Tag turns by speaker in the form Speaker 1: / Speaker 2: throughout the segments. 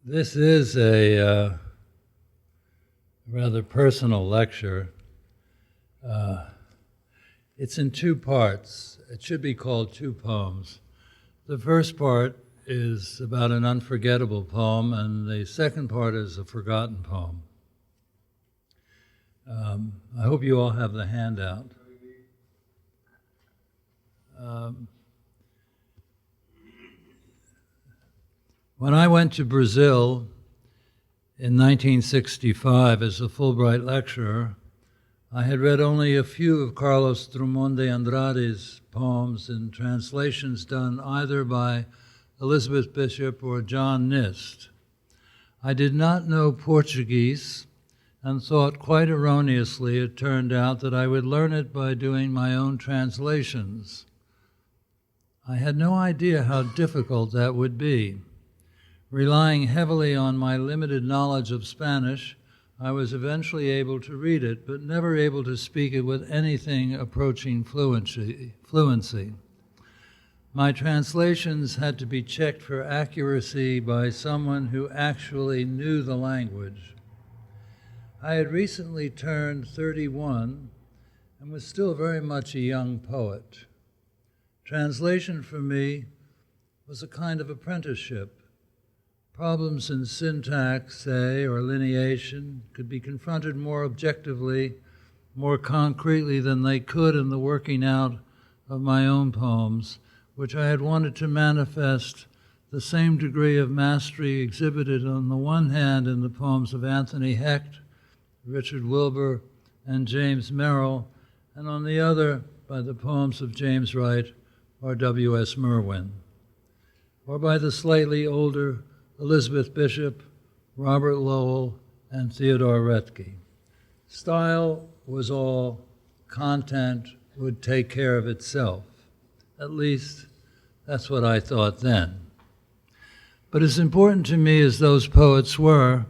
Speaker 1: This is a rather personal lecture. It's in two parts. It should be called two poems. The first part is about an unforgettable poem, and the second part is a forgotten poem. I hope you all have the handout. When I went to Brazil in 1965 as a Fulbright lecturer, I had read only a few of Carlos Drummond de Andrade's poems in translations done either by Elizabeth Bishop or John Nist. I did not know Portuguese and thought quite erroneously it turned out that I would learn it by doing my own translations. I had no idea how difficult that would be. Relying heavily on my limited knowledge of Spanish, I was eventually able to read it, but never able to speak it with anything approaching fluency. My translations had to be checked for accuracy by someone who actually knew the language. I had recently turned 31 and was still very much a young poet. Translation for me was a kind of apprenticeship. Problems in syntax, say, or lineation could be confronted more objectively, more concretely than they could in the working out of my own poems, which I had wanted to manifest the same degree of mastery exhibited on the one hand in the poems of Anthony Hecht, Richard Wilbur, and James Merrill, and on the other by the poems of James Wright or W.S. Merwin, or by the slightly older Elizabeth Bishop, Robert Lowell, and Theodore Roethke. Style was all, content would take care of itself. At least, that's what I thought then. But as important to me as those poets were,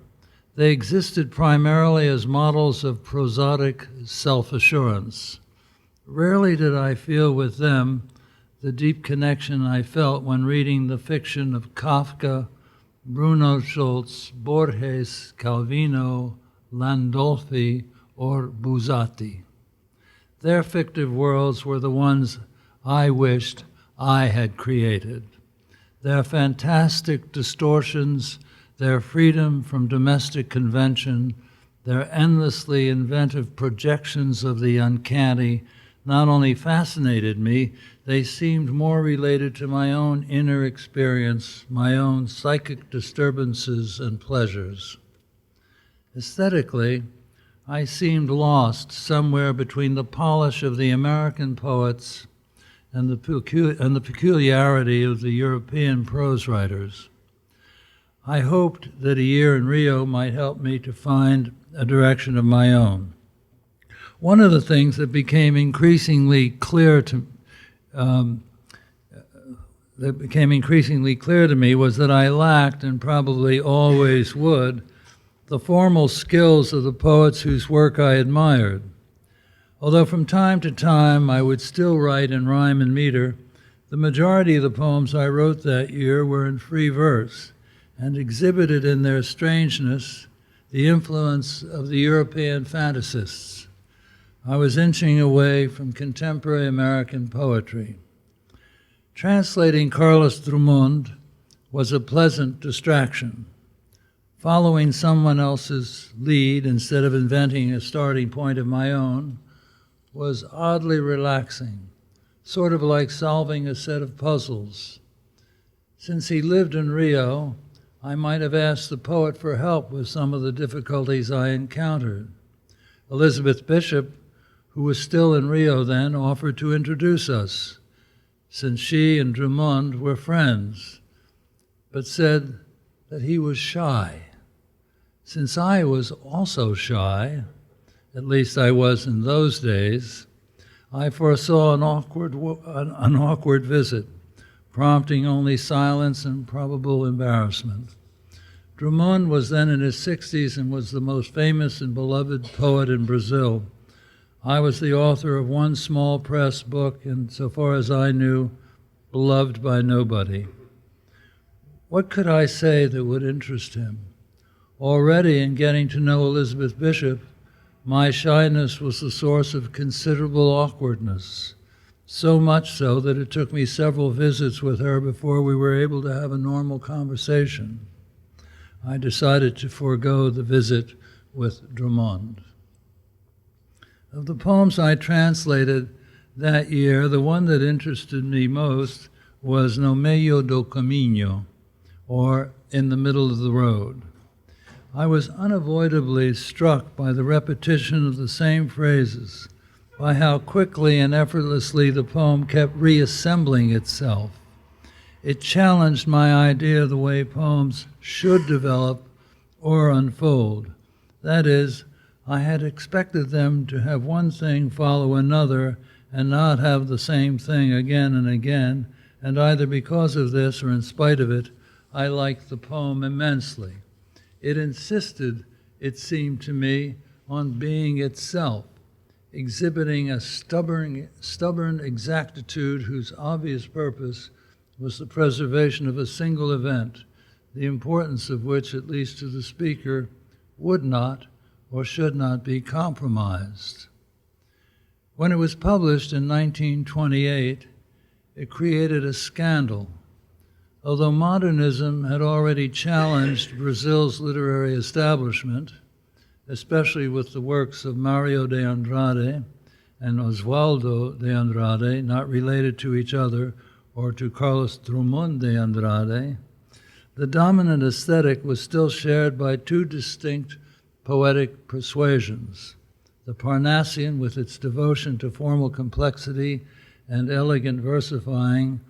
Speaker 1: they existed primarily as models of prosodic self-assurance. Rarely did I feel with them the deep connection I felt when reading the fiction of Kafka, Bruno Schulz, Borges, Calvino, Landolfi, or Buzzati. Their fictive worlds were the ones I wished I had created. Their fantastic distortions, their freedom from domestic convention, their endlessly inventive projections of the uncanny not only fascinated me, they seemed more related to my own inner experience, my own psychic disturbances and pleasures. Aesthetically, I seemed lost somewhere between the polish of the American poets and the peculiarity of the European prose writers. I hoped that a year in Rio might help me to find a direction of my own. One of the things that became increasingly clear to me was that I lacked, and probably always would, the formal skills of the poets whose work I admired. Although from time to time I would still write in rhyme and meter, the majority of the poems I wrote that year were in free verse and exhibited in their strangeness the influence of the European fantasists. I was inching away from contemporary American poetry. Translating Carlos Drummond was a pleasant distraction. Following someone else's lead instead of inventing a starting point of my own was oddly relaxing, sort of like solving a set of puzzles. Since he lived in Rio, I might have asked the poet for help with some of the difficulties I encountered. Elizabeth Bishop, who was still in Rio then, offered to introduce us, since she and Drummond were friends, but said that he was shy. Since I was also shy, at least I was in those days, I foresaw an awkward visit, prompting only silence and probable embarrassment. Drummond was then in his 60s and was the most famous and beloved poet in Brazil. I was the author of one small press book, and so far as I knew, beloved by nobody. What could I say that would interest him? Already in getting to know Elizabeth Bishop, my shyness was the source of considerable awkwardness, so much so that it took me several visits with her before we were able to have a normal conversation. I decided to forego the visit with Drummond. Of the poems I translated that year, the one that interested me most was No Meio do Caminho, or In the Middle of the Road. I was unavoidably struck by the repetition of the same phrases, by how quickly and effortlessly the poem kept reassembling itself. It challenged my idea of the way poems should develop or unfold. That is, I had expected them to have one thing follow another and not have the same thing again and again, and either because of this or in spite of it, I liked the poem immensely. It insisted, it seemed to me, on being itself, exhibiting a stubborn exactitude whose obvious purpose was the preservation of a single event, the importance of which, at least to the speaker, would not or should not be compromised. When it was published in 1928, it created a scandal. Although modernism had already challenged Brazil's literary establishment, especially with the works of Mario de Andrade and Oswaldo de Andrade, not related to each other, or to Carlos Drummond de Andrade, the dominant aesthetic was still shared by two distinct poetic persuasions: the Parnassian, with its devotion to formal complexity and elegant versifying,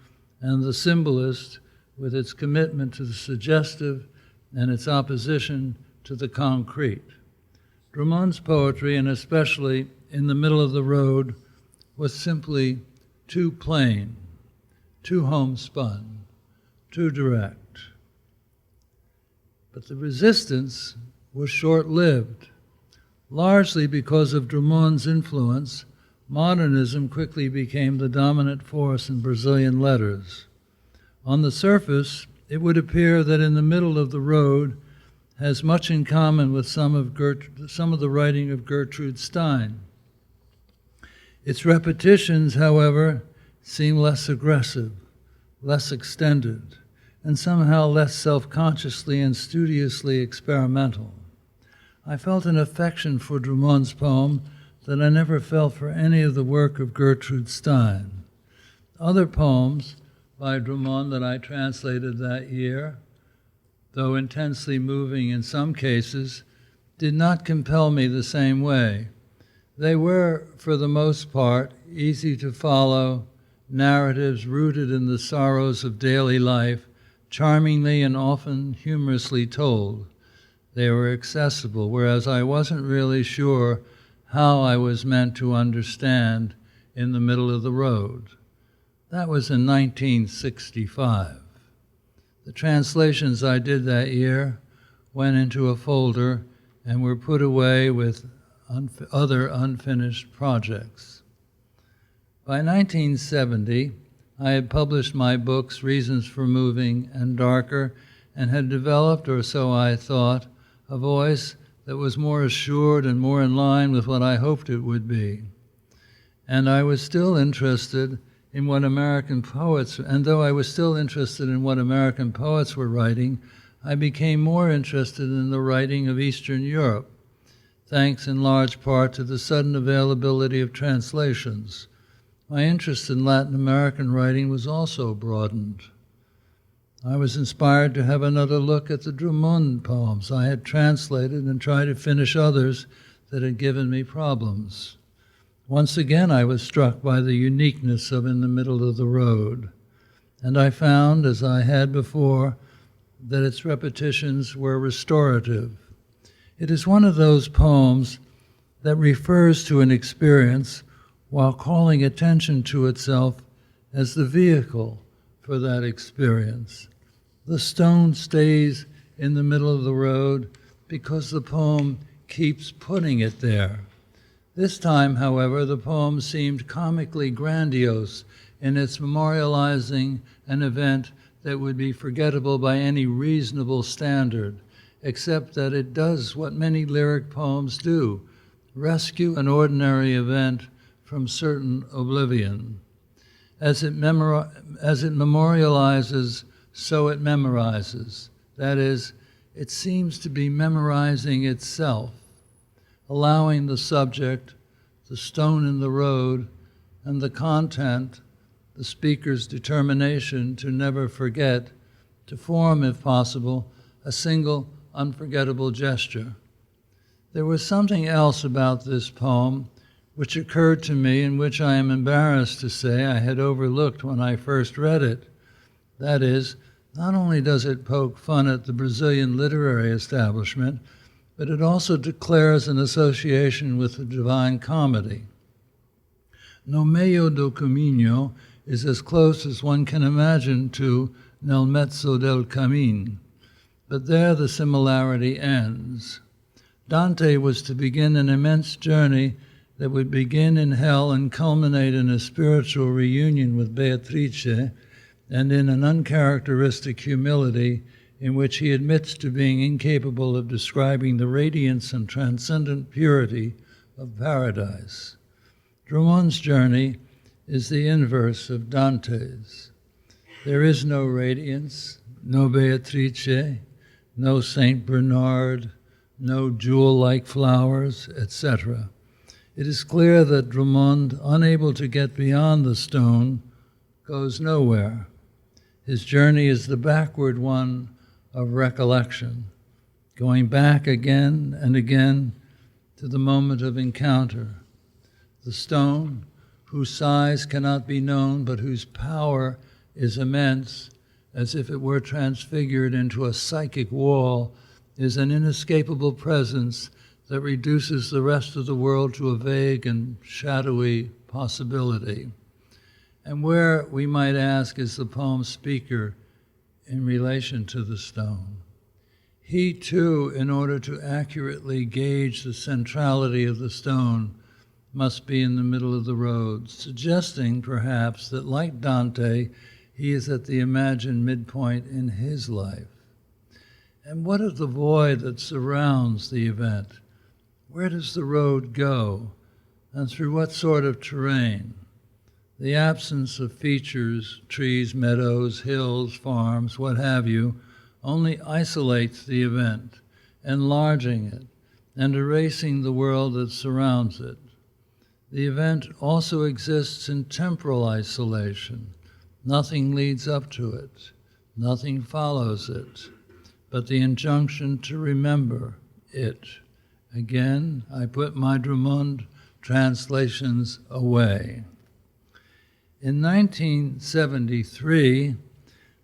Speaker 1: and the symbolist, with its commitment to the suggestive and its opposition to the concrete. Drummond's poetry, and especially In the Middle of the Road, was simply too plain, too homespun, too direct. But the resistance was short-lived. Largely because of Drummond's influence, modernism quickly became the dominant force in Brazilian letters. On the surface, it would appear that In the Middle of the Road has much in common with some of the writing of Gertrude Stein. Its repetitions, however, seem less aggressive, less extended, and somehow less self-consciously and studiously experimental. I felt an affection for Drummond's poem that I never felt for any of the work of Gertrude Stein. Other poems by Drummond that I translated that year, though intensely moving in some cases, did not compel me the same way. They were, for the most part, easy to follow, narratives rooted in the sorrows of daily life, charmingly and often humorously told. They were accessible, whereas I wasn't really sure how I was meant to understand In the Middle of the Road. That was in 1965. The translations I did that year went into a folder and were put away with other unfinished projects. By 1970, I had published my books Reasons for Moving and Darker, and had developed, or so I thought, a voice that was more assured and more in line with what I hoped it would be. And I was still interested in what American poets, and though I was still interested in what American poets were writing, I became more interested in the writing of Eastern Europe, thanks in large part to the sudden availability of translations. My interest in Latin American writing was also broadened. I was inspired to have another look at the Drummond poems I had translated and try to finish others that had given me problems. Once again, I was struck by the uniqueness of In the Middle of the Road, and I found, as I had before, that its repetitions were restorative. It is one of those poems that refers to an experience while calling attention to itself as the vehicle for that experience. The stone stays in the middle of the road because the poem keeps putting it there. This time, however, the poem seemed comically grandiose in its memorializing an event that would be forgettable by any reasonable standard, except that it does what many lyric poems do, rescue an ordinary event from certain oblivion. As it memorializes, so it memorizes. That is, it seems to be memorizing itself, allowing the subject, the stone in the road, and the content, the speaker's determination to never forget, to form, if possible, a single unforgettable gesture. There was something else about this poem which occurred to me and which I am embarrassed to say I had overlooked when I first read it. That is, not only does it poke fun at the Brazilian literary establishment, but it also declares an association with the Divine Comedy. No meio do caminho is as close as one can imagine to nel mezzo del camin, but there the similarity ends. Dante was to begin an immense journey that would begin in hell and culminate in a spiritual reunion with Beatrice, and in an uncharacteristic humility in which he admits to being incapable of describing the radiance and transcendent purity of paradise. Drummond's journey is the inverse of Dante's. There is no radiance, no Beatrice, no Saint Bernard, no jewel-like flowers, etc. It is clear that Drummond, unable to get beyond the stone, goes nowhere. His journey is the backward one of recollection, going back again and again to the moment of encounter. The stone, whose size cannot be known, but whose power is immense, as if it were transfigured into a psychic wall, is an inescapable presence that reduces the rest of the world to a vague and shadowy possibility. And where, we might ask, is the poem's speaker in relation to the stone? He, too, in order to accurately gauge the centrality of the stone, must be in the middle of the road, suggesting, perhaps, that, like Dante, he is at the imagined midpoint in his life. And what of the void that surrounds the event? Where does the road go, and through what sort of terrain? The absence of features, trees, meadows, hills, farms, what have you, only isolates the event, enlarging it and erasing the world that surrounds it. The event also exists in temporal isolation. Nothing leads up to it, nothing follows it, but the injunction to remember it. Again, I put my Drummond translations away. In 1973,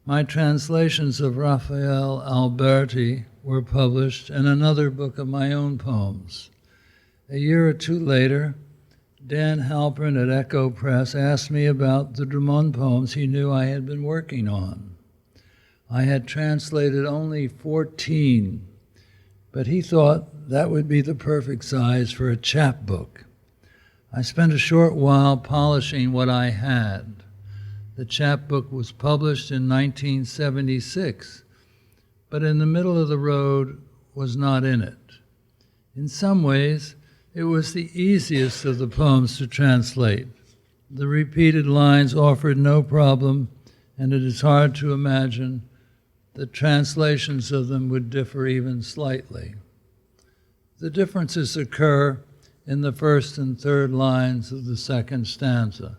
Speaker 1: my translations of Raphael Alberti were published in another book of my own poems. A year or two later, Dan Halpern at Echo Press asked me about the Drummond poems he knew I had been working on. I had translated only 14, but he thought that would be the perfect size for a chapbook. I spent a short while polishing what I had. The chapbook was published in 1976, but in the middle of the road was not in it. In some ways, it was the easiest of the poems to translate. The repeated lines offered no problem, and it is hard to imagine that translations of them would differ even slightly. The differences occur in the first and third lines of the second stanza.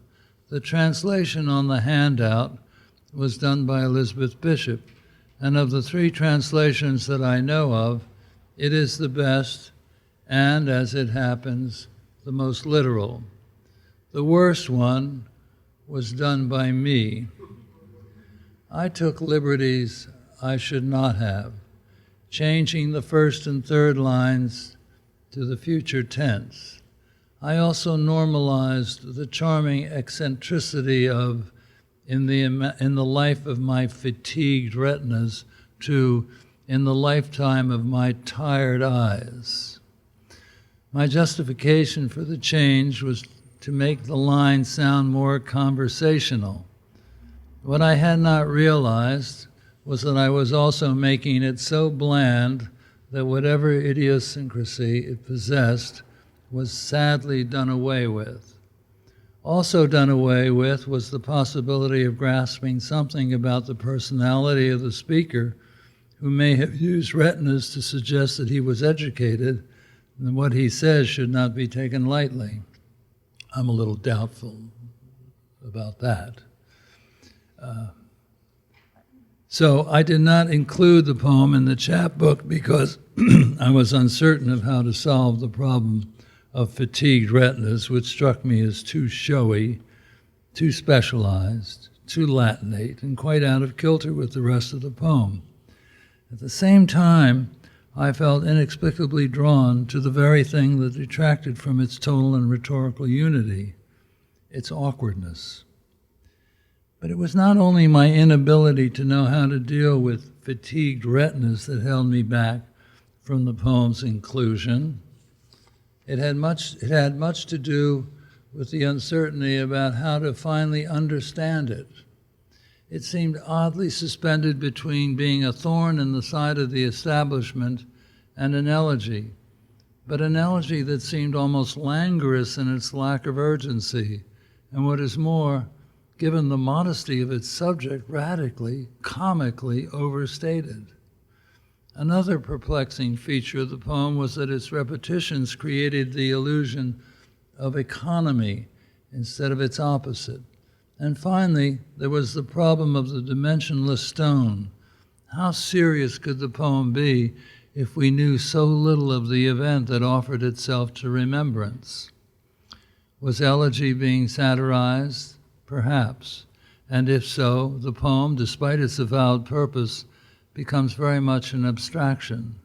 Speaker 1: The translation on the handout was done by Elizabeth Bishop, and of the three translations that I know of, it is the best and, as it happens, the most literal. The worst one was done by me. I took liberties I should not have, changing the first and third lines to the future tense. I also normalized the charming eccentricity of in the life of my fatigued retinas to in the lifetime of my tired eyes. My justification for the change was to make the line sound more conversational. What I had not realized was that I was also making it so bland that whatever idiosyncrasy it possessed was sadly done away with. Also done away with was the possibility of grasping something about the personality of the speaker, who may have used retinas to suggest that he was educated, and what he says should not be taken lightly. I'm a little doubtful about that. So I did not include the poem in the chapbook because I was uncertain of how to solve the problem of fatigued retinas, which struck me as too showy, too specialized, too Latinate, and quite out of kilter with the rest of the poem. At the same time, I felt inexplicably drawn to the very thing that detracted from its tonal and rhetorical unity, its awkwardness. But it was not only my inability to know how to deal with fatigued retinas that held me back from the poem's inclusion. It had much to do with the uncertainty about how to finally understand it. It seemed oddly suspended between being a thorn in the side of the establishment and an elegy, but an elegy that seemed almost languorous in its lack of urgency, and what is more, given the modesty of its subject, radically, comically overstated. Another perplexing feature of the poem was that its repetitions created the illusion of economy instead of its opposite. And finally, there was the problem of the dimensionless stone. How serious could the poem be if we knew so little of the event that offered itself to remembrance? Was elegy being satirized? Perhaps. And if so, the poem, despite its avowed purpose, becomes very much an abstraction.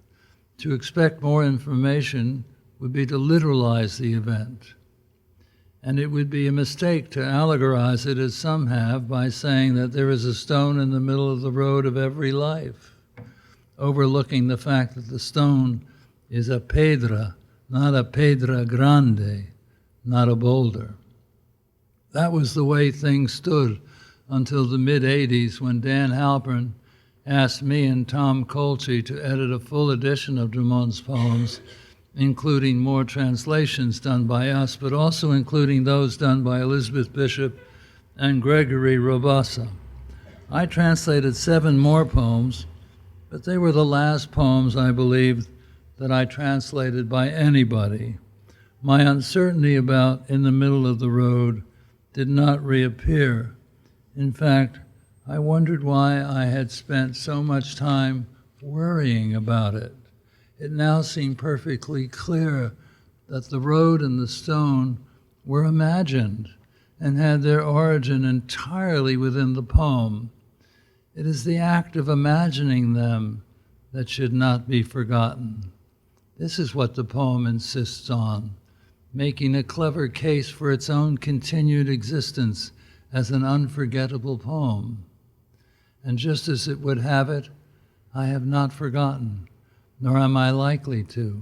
Speaker 1: To expect more information would be to literalize the event. And it would be a mistake to allegorize it, as some have, by saying that there is a stone in the middle of the road of every life, overlooking the fact that the stone is a pedra, not a pedra grande, not a boulder. That was the way things stood until the mid-'80s, when Dan Halpern asked me and Tom Colchi to edit a full edition of Drummond's poems, including more translations done by us, but also including those done by Elizabeth Bishop and Gregory Robassa. I translated 7 more poems, but they were the last poems, I believe, that I translated by anybody. My uncertainty about In the Middle of the Road did not reappear. In fact, I wondered why I had spent so much time worrying about it. It now seemed perfectly clear that the road and the stone were imagined and had their origin entirely within the poem. It is the act of imagining them that should not be forgotten. This is what the poem insists on, making a clever case for its own continued existence as an unforgettable poem. And just as it would have it, I have not forgotten, nor am I likely to,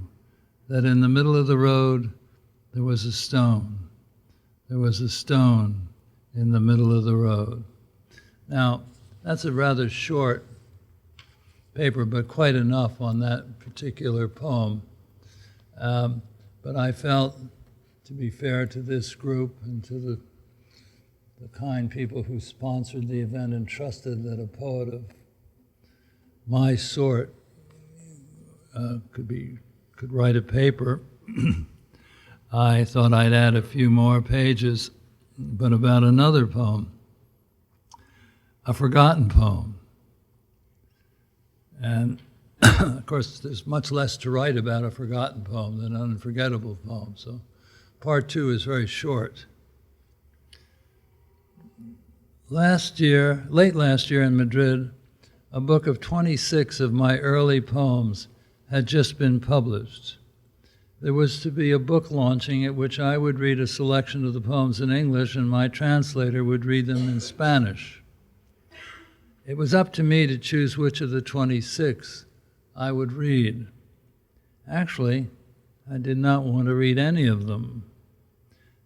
Speaker 1: that in the middle of the road there was a stone. There was a stone in the middle of the road. Now, that's a rather short paper, but quite enough on that particular poem. But I felt, to be fair to this group and to the kind people who sponsored the event and trusted that a poet of my sort could write a paper, I thought I'd add a few more pages, but about another poem, a forgotten poem. And of course, there's much less to write about a forgotten poem than an unforgettable poem, so part 2 is very short. Late last year in Madrid, a book of 26 of my early poems had just been published. There was to be a book launching at which I would read a selection of the poems in English and my translator would read them in Spanish. It was up to me to choose which of the 26 I would read. Actually, I did not want to read any of them.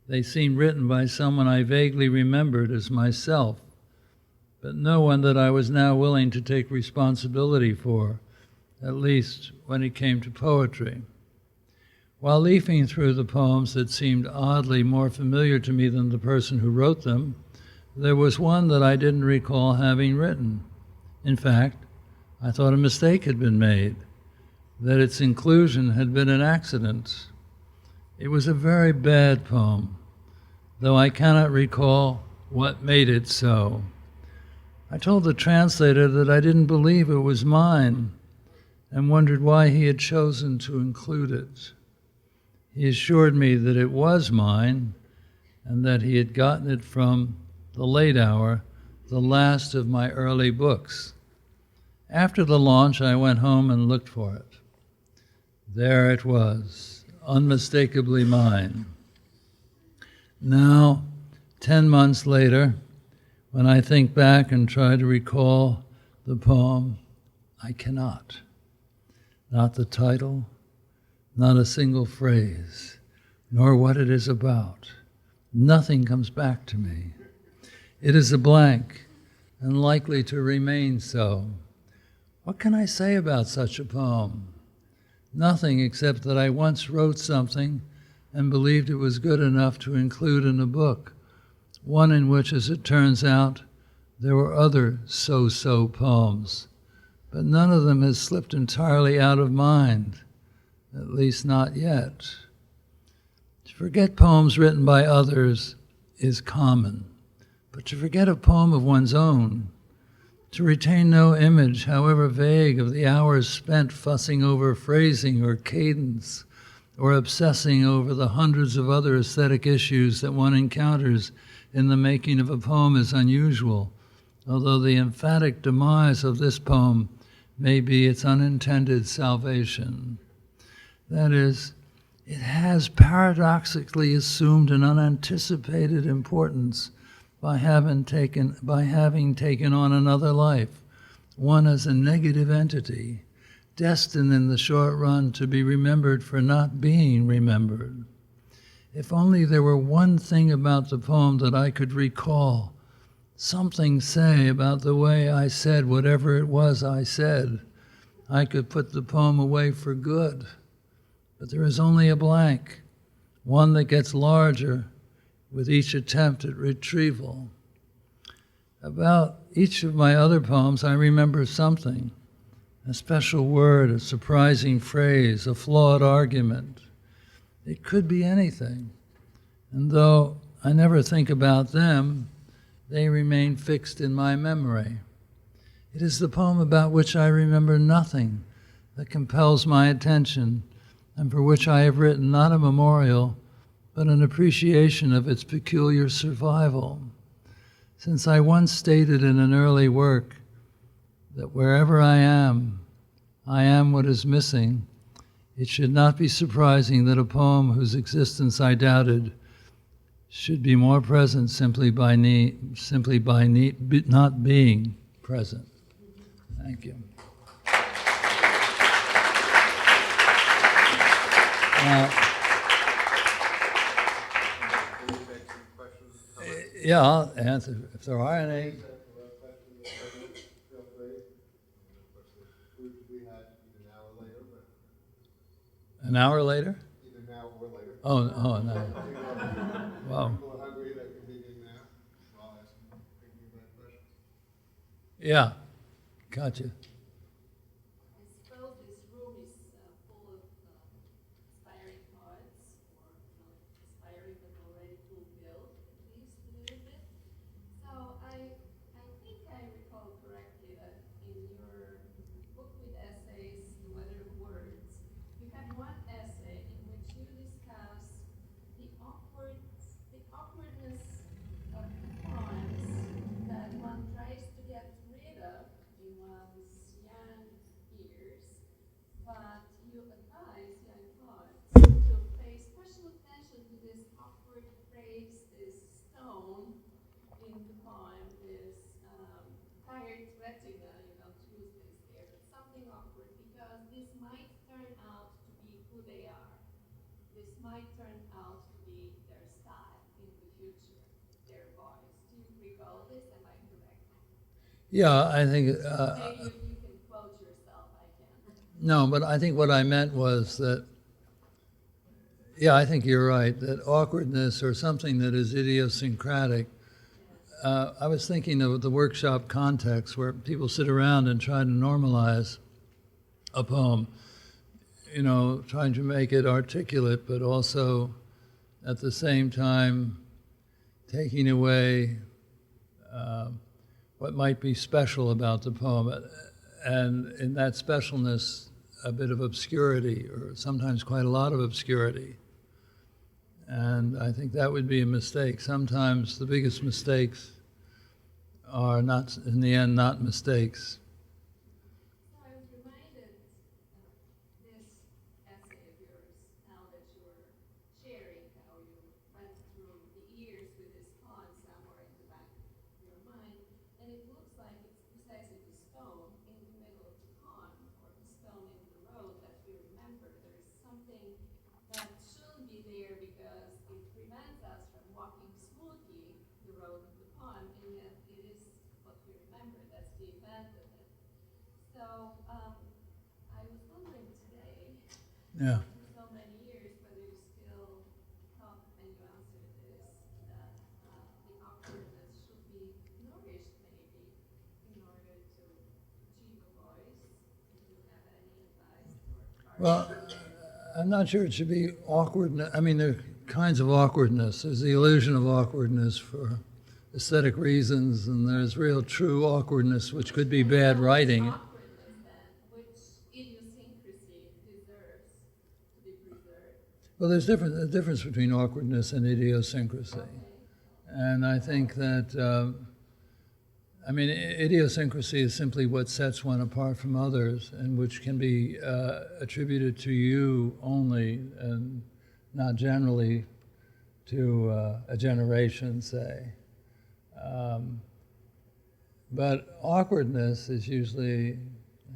Speaker 1: They seemed written by someone I vaguely remembered as myself, but no one that I was now willing to take responsibility for, at least when it came to poetry. While leafing through the poems that seemed oddly more familiar to me than the person who wrote them, there was one that I didn't recall having written. In fact, I thought a mistake had been made, that its inclusion had been an accident. It was a very bad poem, though I cannot recall what made it so. I told the translator that I didn't believe it was mine and wondered why he had chosen to include it. He assured me that it was mine and that he had gotten it from The Late Hour, the last of my early books. After the launch, I went home and looked for it. There it was, unmistakably mine. Now, 10 months later, when I think back and try to recall the poem, I cannot. Not the title, not a single phrase, nor what it is about. Nothing comes back to me. It is a blank, and likely to remain so. What can I say about such a poem? Nothing except that I once wrote something and believed it was good enough to include in a book, one in which, as it turns out, there were other so-so poems, but none of them has slipped entirely out of mind, at least not yet. To forget poems written by others is common, but to forget a poem of one's own, to retain no image, however vague, of the hours spent fussing over phrasing or cadence, or obsessing over the hundreds of other aesthetic issues that one encounters in the making of a poem is unusual, although the emphatic demise of this poem may be its unintended salvation. That is, it has paradoxically assumed an unanticipated importance by having taken on another life, one as a negative entity, destined in the short run to be remembered for not being remembered. If only there were one thing about the poem that I could recall, something say about the way I said whatever it was I said, I could put the poem away for good. But there is only a blank, one that gets larger with each attempt at retrieval. About each of my other poems, I remember something, a special word, a surprising phrase, a flawed argument. It could be anything. And though I never think about them, they remain fixed in my memory. It is the poem about which I remember nothing that compels my attention and for which I have written not a memorial, but an appreciation of its peculiar survival. Since I once stated in an early work that wherever I am what is missing, it should not be surprising that a poem whose existence I doubted should be more present simply by not being present. Thank you. Yeah, I'll answer if there are any. An hour later?
Speaker 2: Either now or later.
Speaker 1: Oh, no. Wow.
Speaker 2: People are hungry, they can dig in now. I'll ask them, thinking about questions.
Speaker 1: Yeah, gotcha.
Speaker 3: I suppose this room is full of aspiring poets, or not aspiring but already fulfilled, at least a little bit. So I think I recall correctly that in your book with essays, The Weather of Words, you had one essay in which you discuss the awkwardness of poems that one tries to get rid of in one's young years, but you advise young poets to pay special attention to this awkward phrase, this stone in the poem, this tired retina, Tuesdays there, but something awkward because this might turn out to be who they are. This might turn out to be their style in the future, their voice. Do you recall this? Am I correct?
Speaker 1: Yeah, I think,
Speaker 3: Maybe you can quote yourself, I can.
Speaker 1: no, but I think what I meant was that, yeah, I think you're right, that awkwardness or something that is idiosyncratic. I was thinking of the workshop context where people sit around and try to normalize a poem, you know, trying to make it articulate, but also at the same time taking away what might be special about the poem, and in that specialness, a bit of obscurity, or sometimes quite a lot of obscurity. And I think that would be a mistake. Sometimes the biggest mistakes are not, in the end, not mistakes.
Speaker 3: So I was reminded this essay of yours, now that you were sharing how you went through the years with this poem somewhere in the back of your mind, and it looks like it's precisely the stone in the middle of the pond, or the stone in the road that we remember. There is something that shouldn't be there because it prevents us from walking smoothly the road of the pond, and yet it is what we remember. That's the event of it. So I was wondering today,
Speaker 1: Yeah.
Speaker 3: after so many years, whether you still thought when you answered this that the awkwardness should be nourished maybe in order to achieve a voice. Do you have any advice for
Speaker 1: Well,
Speaker 3: artists?
Speaker 1: I'm not sure it should be awkwardness. I mean, there are kinds of awkwardness. There's the illusion of awkwardness for aesthetic reasons, and there's real true awkwardness, which could be bad writing.
Speaker 3: Awkwardness then, which idiosyncrasy deserves to be preserved.
Speaker 1: Well, there's a difference between awkwardness and idiosyncrasy. And I think that, I mean, idiosyncrasy is simply what sets one apart from others and which can be attributed to you only and not generally to a generation, say. But awkwardness is usually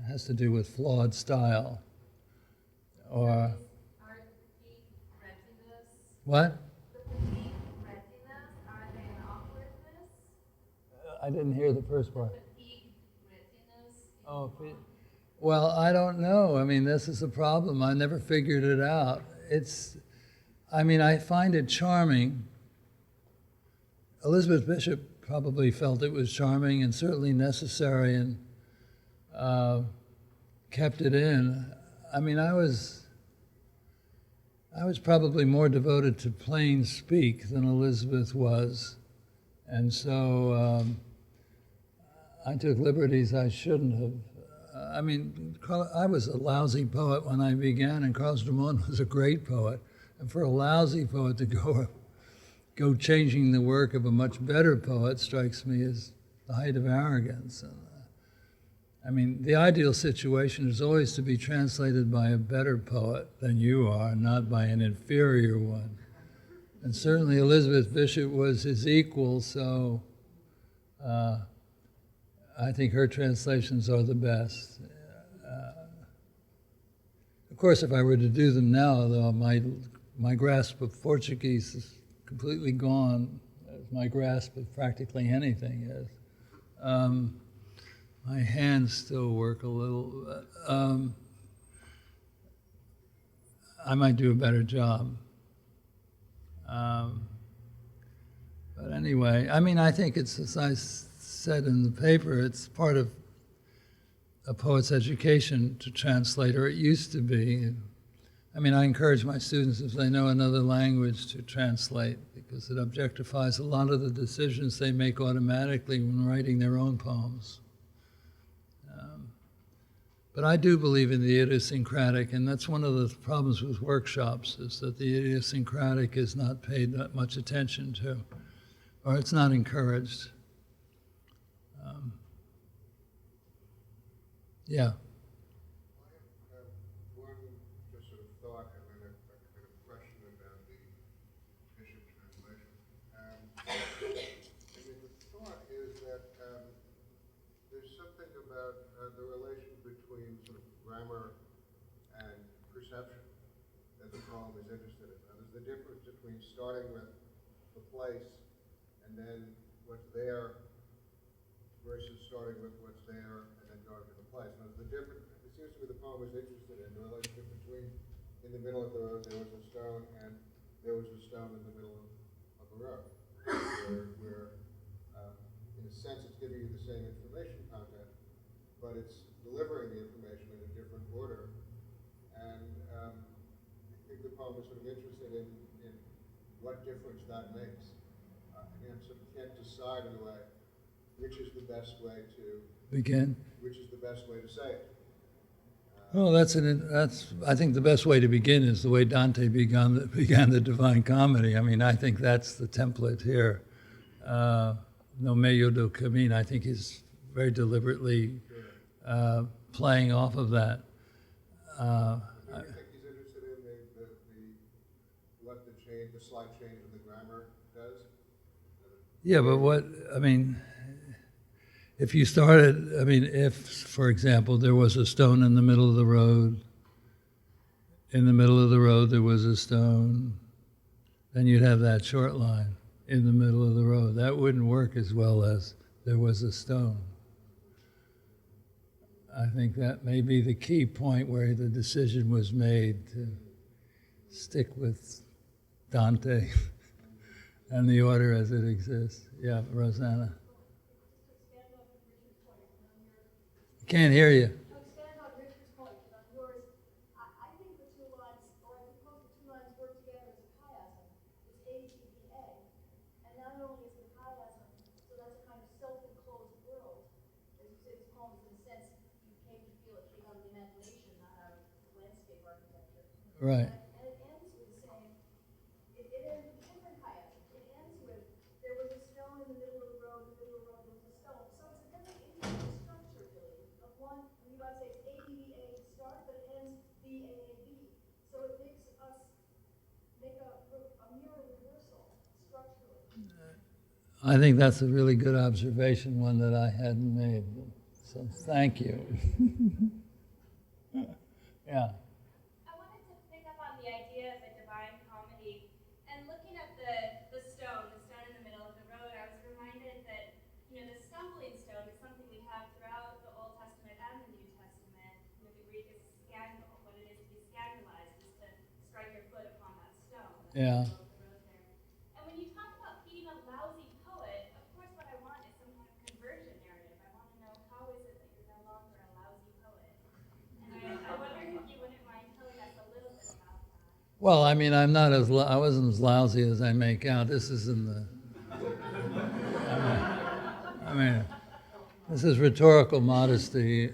Speaker 1: has to do with flawed style or
Speaker 3: Are the peak retinus,
Speaker 1: what?
Speaker 3: the peak retinas, are they an awkwardness?
Speaker 1: I didn't hear the first part.
Speaker 3: The peak retinas.
Speaker 1: Oh, well, I don't know. I mean, this is a problem. I never figured it out. I mean, I find it charming. Elizabeth Bishop probably felt it was charming and certainly necessary and kept it in. I mean, I was probably more devoted to plain speak than Elizabeth was. And so I took liberties I shouldn't have. I mean, I was a lousy poet when I began, and Carlos Drummond was a great poet. And for a lousy poet to go changing the work of a much better poet strikes me as the height of arrogance. And, I mean, the ideal situation is always to be translated by a better poet than you are, not by an inferior one. And certainly Elizabeth Bishop was his equal, so I think her translations are the best. Of course, if I were to do them now, though, my grasp of Portuguese is completely gone, as my grasp of practically anything is. My hands still work a little. I might do a better job. But anyway, I mean, I think it's, as I said in the paper, it's part of a poet's education to translate, or it used to be. I mean, I encourage my students, if they know another language, to translate, because it objectifies a lot of the decisions they make automatically when writing their own poems. But I do believe in the idiosyncratic, and that's one of the problems with workshops, is that the idiosyncratic is not paid that much attention to, or it's not encouraged. Yeah.
Speaker 2: I have one just sort of thought and then a kind of question about the Bishop translation. I mean, the thought is that there's something about the relation between sort of grammar and perception that the poem is interested in. There's the difference between starting with the place and then what's there versus starting with what's there and then going to the place. Now, the difference, it seems to me the poem was interested in the relationship between, in the middle of the road there was a stone and there was a stone in the middle of the road, where in a sense it's giving you the same information content, but it's delivering the information in a different order. And I think the poem is sort of interested in what difference that makes. Again, sort of can't decide in a way which is the best way to
Speaker 1: Begin.
Speaker 2: which is the best way to say it.
Speaker 1: Well, that's I think the best way to begin is the way Dante began the Divine Comedy. I mean, I think that's the template here. No meglio del camino. I think he's very deliberately playing off of that.
Speaker 2: Do you think he's interested in what the slight change in the grammar does?
Speaker 1: Yeah, but if you started, if, for example, there was a stone in the middle of the road, in the middle of the road there was a stone, then you'd have that short line, in the middle of the road. That wouldn't work as well as there was a stone. I think that may be the key point where the decision was made to stick with Dante and the order as it exists. Yeah, Rosanna. Can't hear you.
Speaker 4: To expand on Richard's point and on yours, I think the two lines, or I suppose the two lines work together as a chiasm. It's A-T-B-A. And not only is it a chiasm, so that's a kind of self-enclosed world. As you say, this poem is in a sense, you came to feel it came out of the imagination, not out of landscape architecture.
Speaker 1: Right.
Speaker 4: And it ends with saying, it ends with a different chiasm. It ends with, there was a stone in the middle of the road, in the middle of the road there was a stone. So it's a very interesting structure, really. Of one, you might say it's A-B-B-A to start, but it ends B-A-A-B. So it makes us make a mirror reversal structurally.
Speaker 1: I think that's a really good observation, one that I hadn't made. So thank you. Yeah.
Speaker 5: I wanted to pick up on the idea of the Divine Comedy, and looking at the stone in the middle of the road, I was reminded that, the stumbling stone is something we have throughout the Old Testament and the New Testament. The Greek is scandal. What it is to be scandalized is to strike your foot upon that stone. That's
Speaker 1: Yeah.
Speaker 5: the middle of the road there. And when you talk about being a lousy poet, of course what I want is some kind of conversion narrative. I want to know, how is it that you're no longer a lousy poet? And I wonder if you wouldn't mind telling us a little bit about that.
Speaker 1: Well, I'm not I wasn't as lousy as I make out. This is in the. This is rhetorical modesty.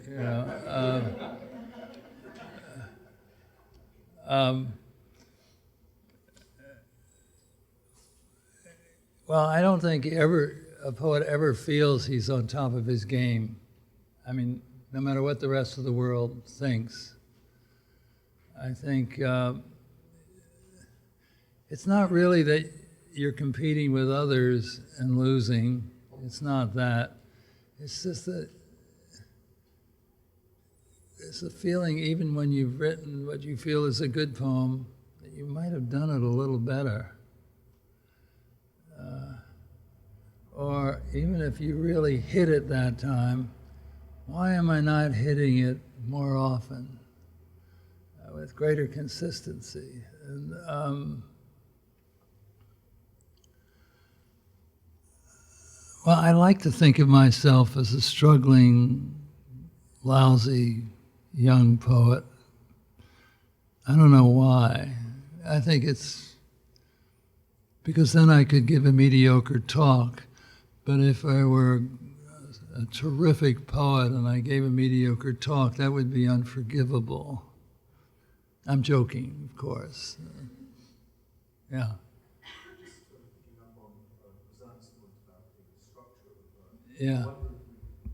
Speaker 1: Well, I don't think a poet ever feels he's on top of his game. No matter what the rest of the world thinks. I think it's not really that you're competing with others and losing. It's not that. It's just that it's a feeling, even when you've written what you feel is a good poem, that you might have done it a little better. Or even if you really hit it that time, why am I not hitting it more often with greater consistency? And, well, I like to think of myself as a struggling, lousy young poet. I don't know why. I think it's because then I could give a mediocre talk. But if I were a terrific poet and I gave a mediocre talk, that would be unforgivable. I'm joking, of course. Yeah.
Speaker 6: Just picking up on Rosanna's point about the structure of the poem.
Speaker 1: Yeah.
Speaker 6: I wonder if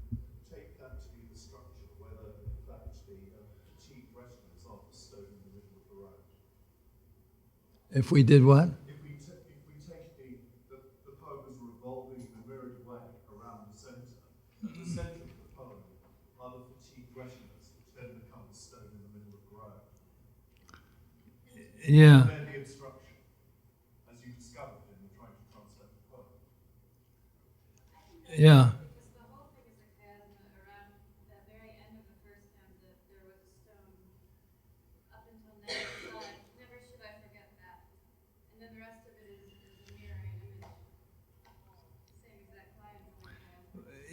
Speaker 6: we take that to be the structure, whether that the fatigue resonance of the stone in the middle of the road.
Speaker 1: If we did what?
Speaker 6: If we take the poem as revolving in a mirrored way around the centre, at the centre of the poem are the fatigue resonance, which then become the stone in the middle of the road.
Speaker 1: Yeah.
Speaker 6: They're the obstruction, as you discovered in trying to translate the poem.
Speaker 1: Yeah.
Speaker 5: Because the whole thing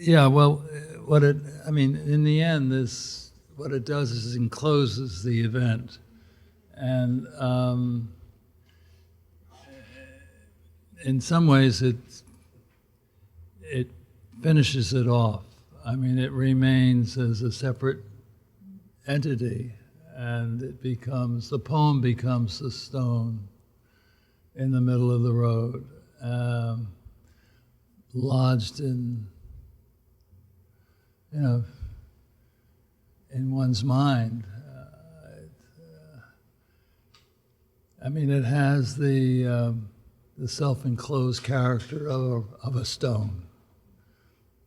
Speaker 1: Yeah, well, I mean, in the end, what it does is encloses the event. And in some ways, it finishes it off. I mean, it remains as a separate entity, and the poem becomes the stone in the middle of the road, lodged in, in one's mind. I mean, it has the self-enclosed character of a stone,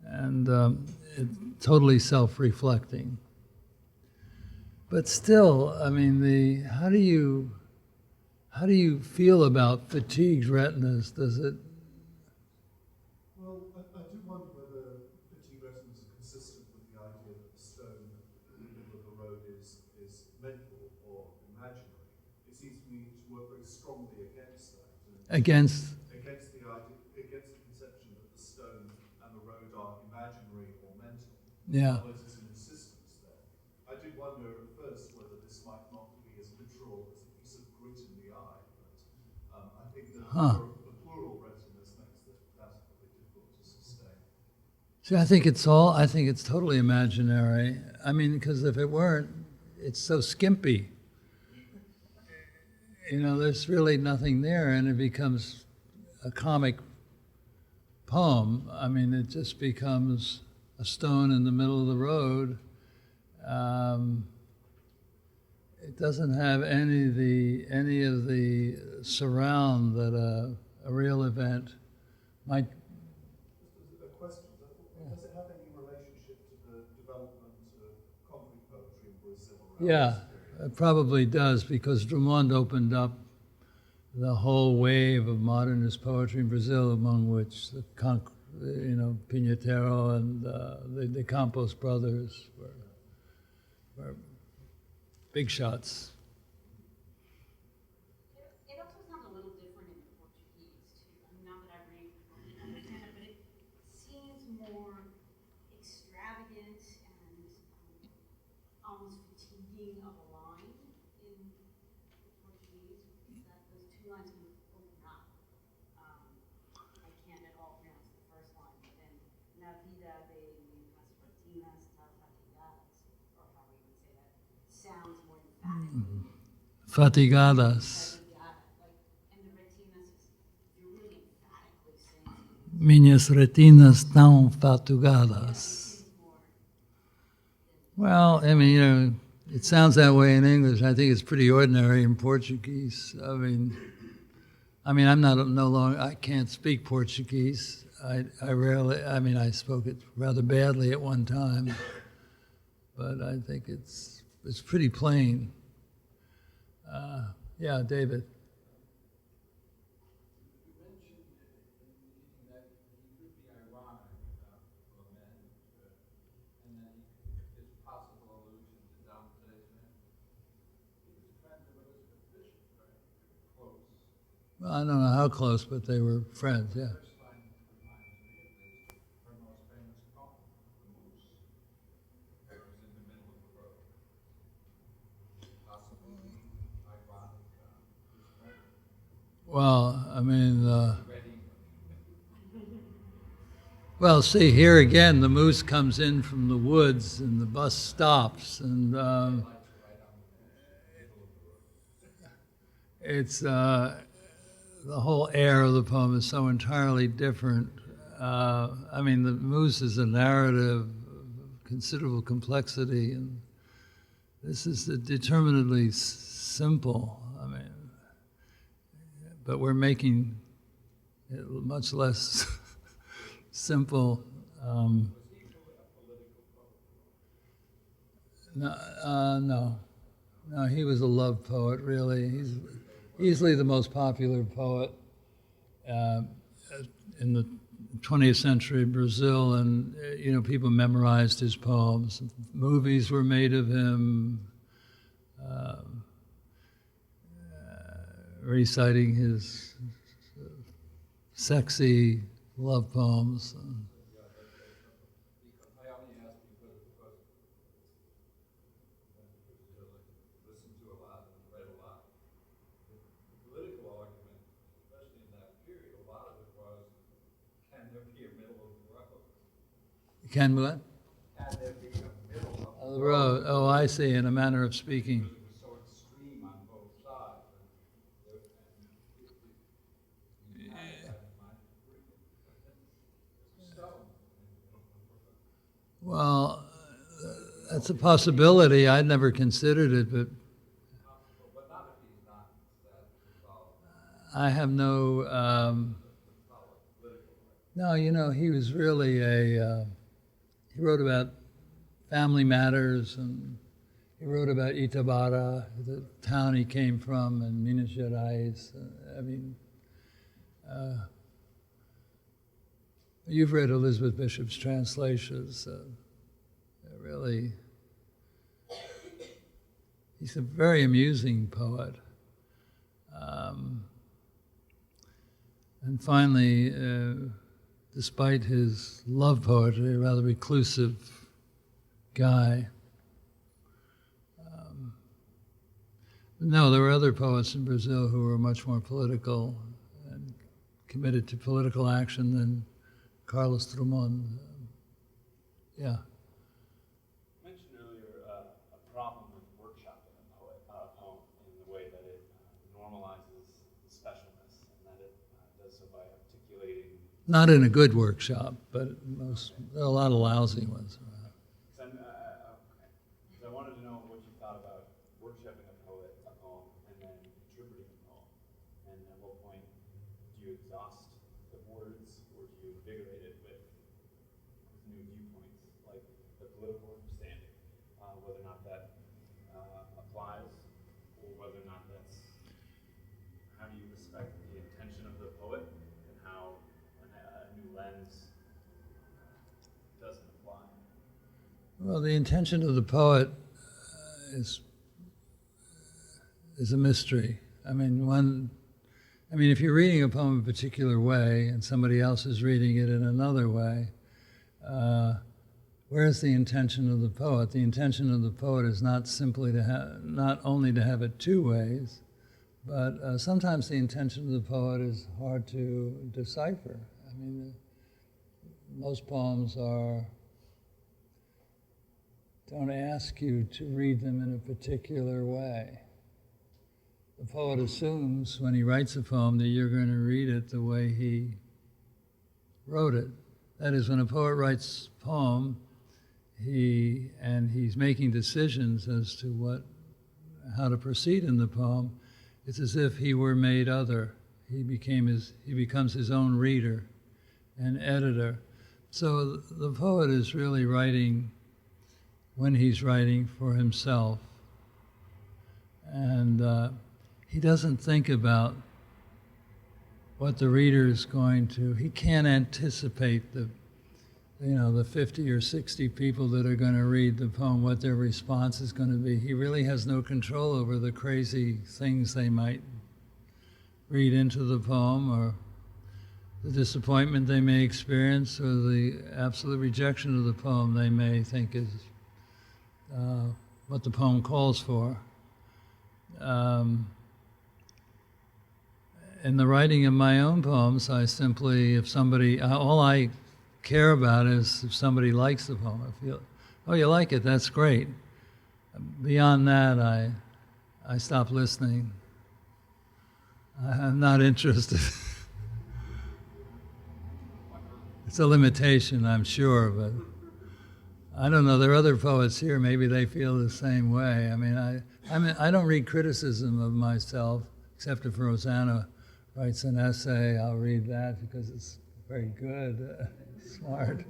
Speaker 1: and it's totally self-reflecting. But still, I mean, how do you feel about fatigued retinas? Does it?
Speaker 6: Well, I do wonder whether fatigue retinas are consistent with the idea that the stone in the middle of the road is mental or imaginary. It seems to me to work very strongly against that.
Speaker 1: Against?
Speaker 6: Against the idea, against the conception that the stone and the road are imaginary or mental.
Speaker 1: Yeah.
Speaker 6: Otherwise, there's an insistence there. I did wonder at first whether this might not be as literal as a piece of grit in the eye, but I think that the plural retinas makes that a bit difficult to sustain.
Speaker 1: See, I think it's totally imaginary. I mean, because if it weren't, it's so skimpy. There's really nothing there, and it becomes a comic poem. I mean, it just becomes a stone in the middle of the road. It doesn't have any of the surround that a real event might.
Speaker 6: Just a question, does it have any relationship to the development of concrete poetry in Brazil around
Speaker 1: Yeah,
Speaker 6: this period?
Speaker 1: it probably does, because Drummond opened up the whole wave of modernist poetry in Brazil, among which the Pinheiro and the Campos brothers were big shots.
Speaker 7: It also sounds a little different in Portuguese too. I mean, not that I read and understand it, but it seems more extravagant and almost fatiguing of a line in Portuguese. Those two lines can open up. I can't at all pronounce the first line, but then "Na vida de minhas rotinas tal fatigadas," or however you would say that, sounds more emphatically.
Speaker 1: Fatigadas.
Speaker 7: And the retinas you're really emphatically saying.
Speaker 1: Minhas retinas tão fatigadas. Well, I mean, it sounds that way in English. I think it's pretty ordinary in Portuguese. I mean, I'm no longer. I can't speak Portuguese. I rarely. I mean, I spoke it rather badly at one time, but I think it's pretty plain. Yeah, David.
Speaker 8: You mentioned in the meeting that he could be ironic for men, and that it's possible allusion to Dante's men. He was friends of Elizabeth Bishop, right? Close.
Speaker 1: Well, I don't know how close, but they were friends. Yeah.
Speaker 8: First line reminds me at least her most famous poem, The Moose, that was in the middle of the road. Possibly ironic.
Speaker 1: Well, I mean. Well, see, here again, the moose comes in from the woods, and the bus stops, and it's the whole air of the poem is so entirely different. I mean, the moose is a narrative of considerable complexity, and this is determinedly simple. I mean, but we're making it much less simple. No, he was a love poet, really. He's easily the most popular poet in the 20th century Brazil, and people memorized his poems. Movies were made of him, reciting his sexy love poems. Can what?
Speaker 8: Had there be a middle of
Speaker 1: The road. Oh, I see, in a manner of speaking.
Speaker 8: it was so extreme on both sides. And there's a stone.
Speaker 1: Well, that's a possibility. I'd never considered it, but
Speaker 8: But not if he's not that involved.
Speaker 1: I have no. No, you know, he was really he wrote about family matters, and he wrote about Itabara, the town he came from, and Minas Gerais. I mean, you've read Elizabeth Bishop's translations. Really, he's a very amusing poet. And finally, despite his love poetry, a rather reclusive guy. No, there were other poets in Brazil who were much more political and committed to political action than Carlos Drummond. Yeah.
Speaker 9: You mentioned earlier a problem with workshopping a poem in the way that it normalizes the specialness, and that it does so by articulating.
Speaker 1: Not in a good workshop, but there are a lot of lousy ones.
Speaker 9: Okay. So I wanted to know what you thought about workshopping a poem, and then interpreting a poem, and at what point do you exhaust the words, or do you invigorate it with new viewpoints, like the political understanding, whether or not that applies, or whether or not that's, how do you respect the intention of the poet, and how a new lens doesn't apply?
Speaker 1: Well, the intention of the poet is a mystery. I mean, if you're reading a poem a particular way and somebody else is reading it in another way, where's the intention of the poet? The intention of the poet is not simply not only to have it two ways, but sometimes the intention of the poet is hard to decipher. I mean, most poems don't ask you to read them in a particular way. The poet assumes when he writes a poem that you're going to read it the way he wrote it. That is, when a poet writes a poem, he's making decisions as to how to proceed in the poem. It's as if he were made other. He becomes his own reader and editor. So the poet is really writing when he's writing for himself. And he doesn't think about what the reader is going to, he can't anticipate the 50 or 60 people that are going to read the poem, what their response is going to be. He really has no control over the crazy things they might read into the poem, or the disappointment they may experience, or the absolute rejection of the poem they may think is what the poem calls for. In the writing of my own poems, I simply, all I care about is if somebody likes the poem. Oh, you like it, that's great. Beyond that, I stop listening. I'm not interested. It's a limitation, I'm sure, but I don't know. There are other poets here. Maybe they feel the same way. I mean, I don't read criticism of myself, except if Rosanna writes an essay. I'll read that because it's very good, smart.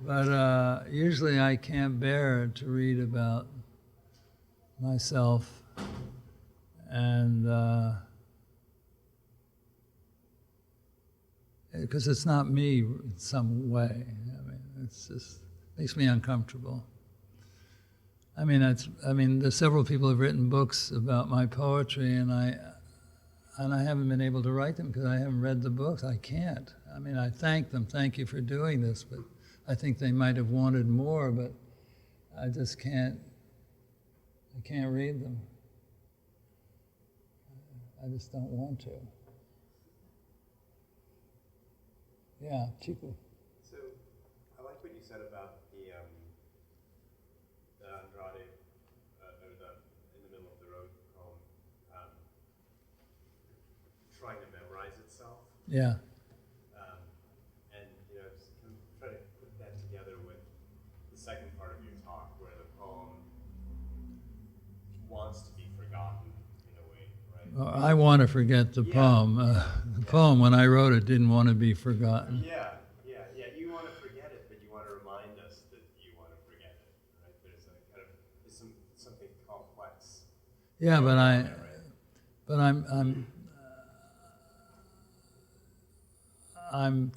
Speaker 1: But usually I can't bear to read about myself, and because it's not me in some way. I mean, it's just makes me uncomfortable. I mean, there's several people who have written books about my poetry, and I haven't been able to write them because I haven't read the books. I can't. I mean, I thank them. Thank you for doing this, but I think they might have wanted more, but I just can't. I can't read them. I just don't want to. Yeah, Chico.
Speaker 10: So I like what you said about the Andrade, or the in the middle of the road poem, trying to memorize itself.
Speaker 1: Yeah.
Speaker 10: And you know, just kind of try to put that together with the second part of your talk, where the poem wants to be forgotten in a way, right?
Speaker 1: Well, I want to forget the poem. The poem, when I wrote it, didn't want to be forgotten.
Speaker 10: Yeah. You want to forget it, but you want to remind us that you want to forget it, right? There's a kind of something complex.
Speaker 1: Yeah, but
Speaker 10: right?
Speaker 1: I'm.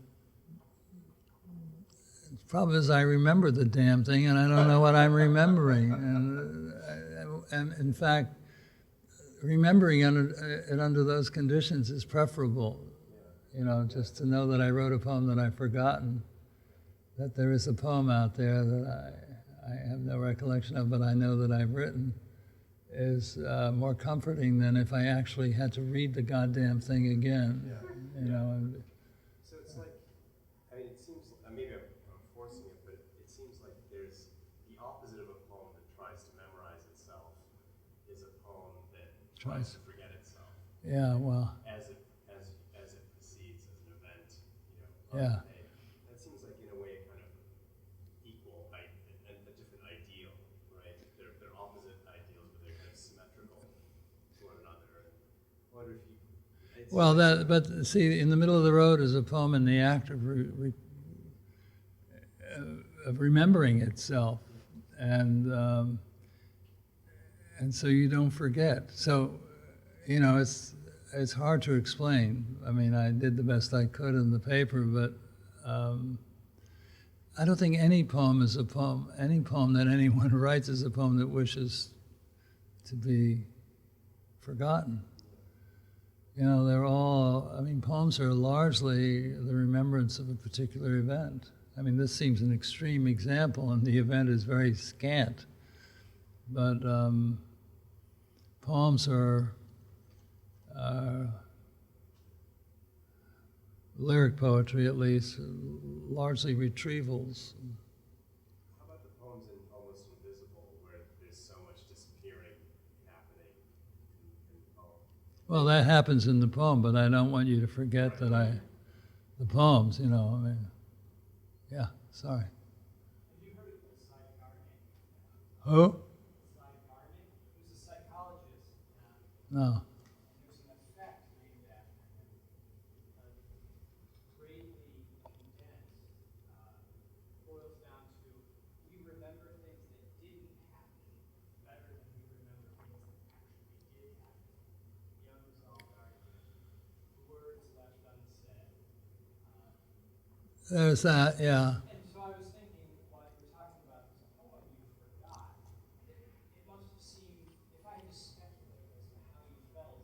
Speaker 1: The problem is I remember the damn thing, and I don't know what I'm remembering. And in fact, remembering it under those conditions is preferable. You know, just to know that I wrote a poem that I've forgotten, that there is a poem out there that I have no recollection of, but I know that I've written, is more comforting than if I actually had to read the goddamn thing again. You know. And,
Speaker 10: So it's like, I mean, it seems, maybe I'm forcing it, but it seems like there's the opposite of a poem that tries to memorize itself is a poem that tries to forget itself.
Speaker 1: yeah, well.
Speaker 10: As it proceeds as an event, you know.
Speaker 1: Yeah.
Speaker 10: That seems like in a way kind of equal and a different ideal, right? They're opposite ideals, but they're kind of symmetrical to one another. And I wonder if you.
Speaker 1: Well, but see, in the middle of the road is a poem in the act of remembering itself, and so you don't forget. So, you know, it's hard to explain. I mean, I did the best I could in the paper, but I don't think any poem is a poem. Any poem that anyone writes is a poem that wishes to be forgotten. You know, they're all, I mean, poems are largely the remembrance of a particular event. I mean, this seems an extreme example, and the event is very scant. But poems are lyric poetry, at least, largely retrievals.
Speaker 10: How about the poems in Almost Invisible, where there's so much disappearing happening in the poem?
Speaker 1: Well, that happens in the poem, but I don't want you to forget that the poems, you know, I mean, yeah, sorry.
Speaker 8: Have you heard of the psychiatrist?
Speaker 1: Who?
Speaker 8: Psychiatrist? He was a psychologist.
Speaker 1: No.
Speaker 8: And there's an effect named after him, greatly condensed, boils down to we remember things that didn't happen better than we remember things that actually did happen. The unresolved argument, words left unsaid.
Speaker 1: There's that, yeah.
Speaker 8: And so I was thinking, while you were talking about this poem you forgot, it must have seemed, if I had to speculate as to how you felt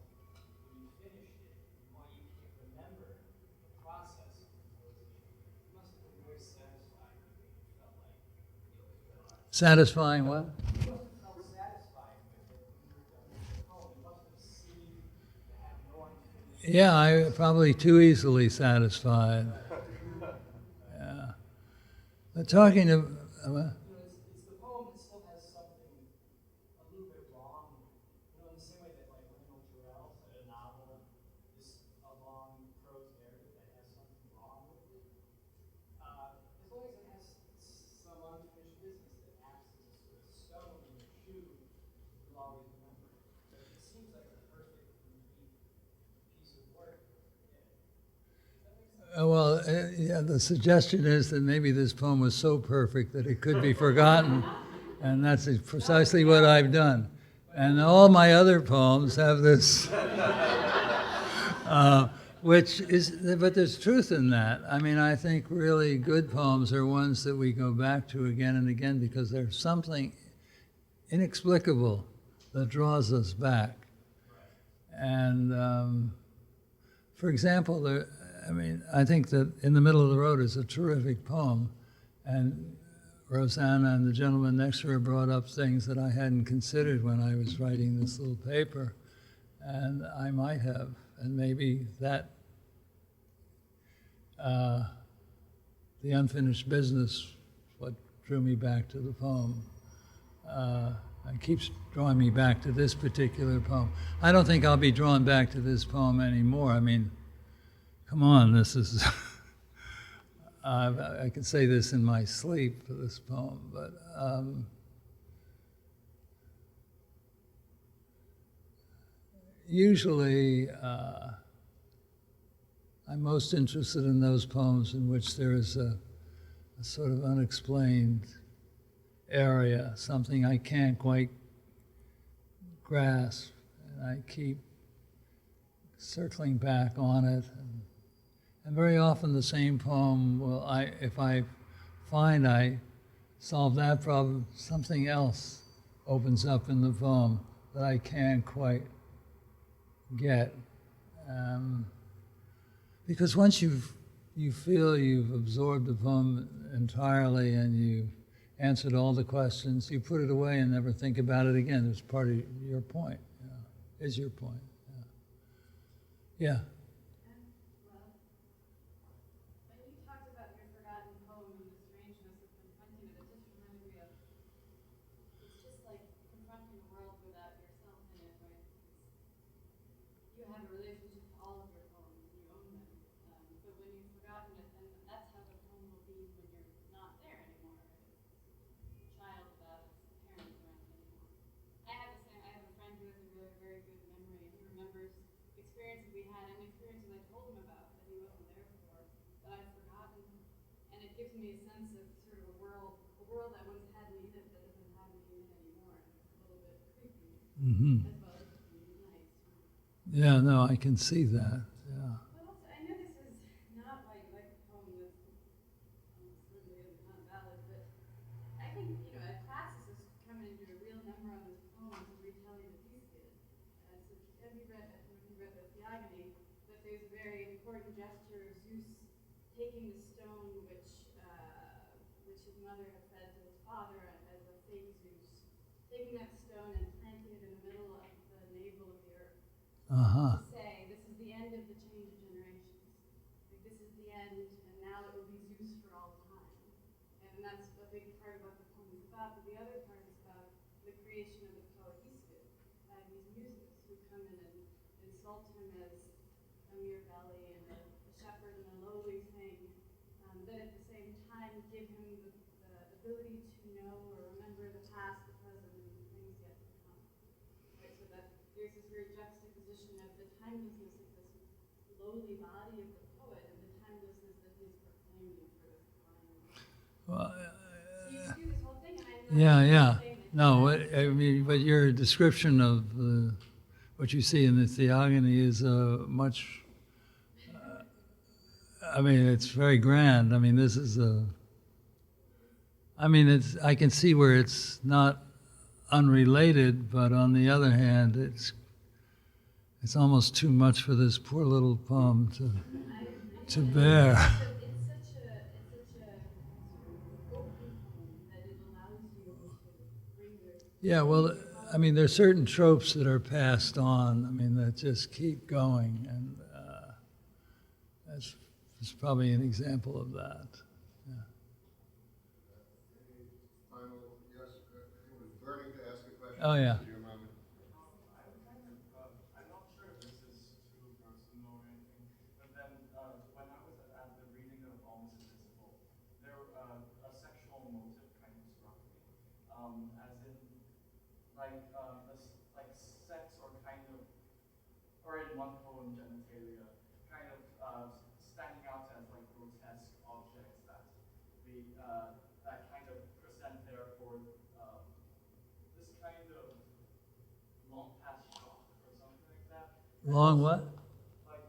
Speaker 8: when you finished it, and why you can't remember the process of composing it, it must have been very satisfying because you felt like it was done.
Speaker 1: Satisfying what?
Speaker 8: You must have felt satisfied with it when you were done with the poem. It must have seemed to have no unfinished.
Speaker 1: Yeah, I probably too easily satisfied. Yeah. But talking to,
Speaker 8: It's the poem that still has something a little bit wrong. You know, in the same way that like Raymond Jarrell said a novel is a long prose narrative that has something wrong with it. As long as it has some unfinished business that acts as a sort of stone in your shoe, you'll always remember it. But if it seems like a perfect, complete piece of work, you'll forget it. Does that make sense?
Speaker 1: well, yeah, the suggestion is that maybe this poem was so perfect that it could be forgotten, and that's precisely what I've done. And all my other poems have this, but there's truth in that. I mean, I think really good poems are ones that we go back to again and again because there's something inexplicable that draws us back. And for example, I think that In the Middle of the Road is a terrific poem, and Rosanna and the gentleman next to her brought up things that I hadn't considered when I was writing this little paper, and I might have, and maybe that the unfinished business drew me back to the poem. It keeps drawing me back to this particular poem. I don't think I'll be drawn back to this poem anymore. I mean, come on, this is. I could say this in my sleep for this poem, but usually I'm most interested in those poems in which there is a sort of unexplained area, something I can't quite grasp, and I keep circling back on it. And very often the same poem will, if I find I solve that problem, something else opens up in the poem that I can't quite get. Because once you feel you've absorbed the poem entirely and you've answered all the questions, you put it away and never think about it again. It's part of your point, is your point. Yeah.
Speaker 3: Well, when you talked about your forgotten poem and the strangeness of confronting it, it just reminded me of, it's just like confronting a world without yourself in it, right? You have a relationship to all of your poems and you own them. But when you've forgotten it, then that's how the poem will be when you're not there anymore, right? It's a child without its parent around anymore. I have a friend who has a really very good memory, and he remembers experiences we had and experiences I told him about that he wasn't there for, that I've forgotten. And it gives me a sense of sort of a world that once had me in it that doesn't have me in it anymore. It's a little bit creepy,
Speaker 1: Mm-hmm.
Speaker 3: as well as nice.
Speaker 1: Yeah, no, I can see that. Yeah.
Speaker 3: But also, I know this is not why you like the poem, that's almost certainly not valid, but I think, a classicist coming and do a real number on this poem to retell you the Theseid. So have you read, when you read the Theogony, that there's a very important gesture of Zeus taking the stone which his mother had fed to his father as a fake Zeus, taking that stone and planting it in the middle of the navel of the earth.
Speaker 1: Uh-huh.
Speaker 3: To say, this is the end of the change of generations. Like, this is the end, and now it will be Zeus for all time. And that's a big part of what the poem is about. But the other part is about the creation of the Poetics, these muses who come in and insult him as a mere belly and a shepherd and a lowly thing, that at the same time give him the ability to know or remember the past, the present, and the things yet to come. Right, so that there's this very juxtaposition of the timelessness of this lowly body of the poet and the timelessness that he's proclaiming for this divine.
Speaker 1: Well,
Speaker 3: So you can do this whole thing, and I'm not
Speaker 1: yeah.
Speaker 3: saying that
Speaker 1: No, I mean, but your description of what you see in the Theogony is much. I mean, it's very grand. I mean, this is a. I mean, it's. I can see where it's not unrelated, but on the other hand, it's almost too much for this poor little poem to bear.
Speaker 3: it's such a open poem that it allows you to bring your
Speaker 1: Yeah, well, I mean, there are certain tropes that are passed on. I mean, that just keep going, and that's probably an example of that. Yeah.
Speaker 2: Any final, yes, anyone is burning to ask a question?
Speaker 1: Oh, yeah.
Speaker 2: To your moment.
Speaker 6: I'm not sure if this is too personal or anything, but then when I was at the reading of Almost Invincible, there a sexual motive kind of struck me, as in like sex or kind of, or in one poem, genitalia, kind of standing out as like grotesque objects that we that kind of present there for this kind of long past shock or something like that.
Speaker 1: Long what?
Speaker 6: Like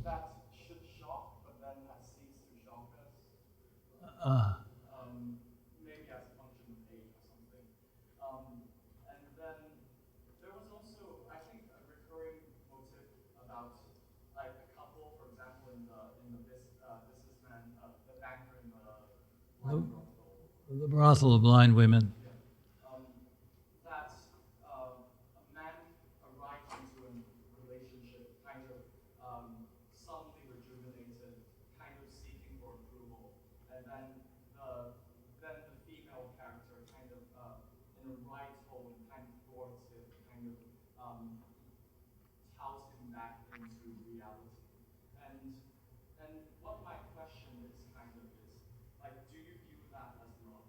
Speaker 6: that should shock, but then has ceased to shock us. Maybe as a function of age or something. And then there was also, I think, a recurring motive about like a couple, for example, in the businessman, the banker in the wine brothel.
Speaker 1: The brothel of blind women.
Speaker 6: Yeah. That a man arrives into a relationship kind of suddenly rejuvenated, kind of seeking for approval, and then the
Speaker 11: into reality. And what my question is kind of is, like, do you view that as love?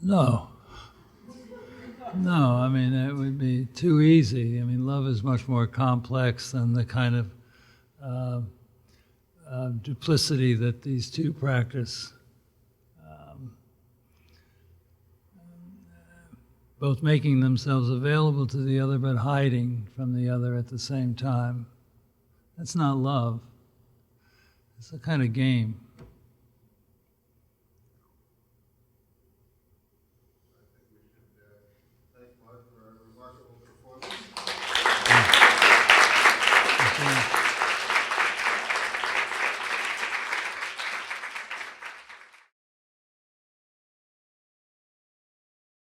Speaker 1: No. No, I mean, it would be too easy. I mean, love is much more complex than the kind of duplicity that these two practice. Both making themselves available to the other but hiding from the other at the same time. That's not love. It's a kind of game.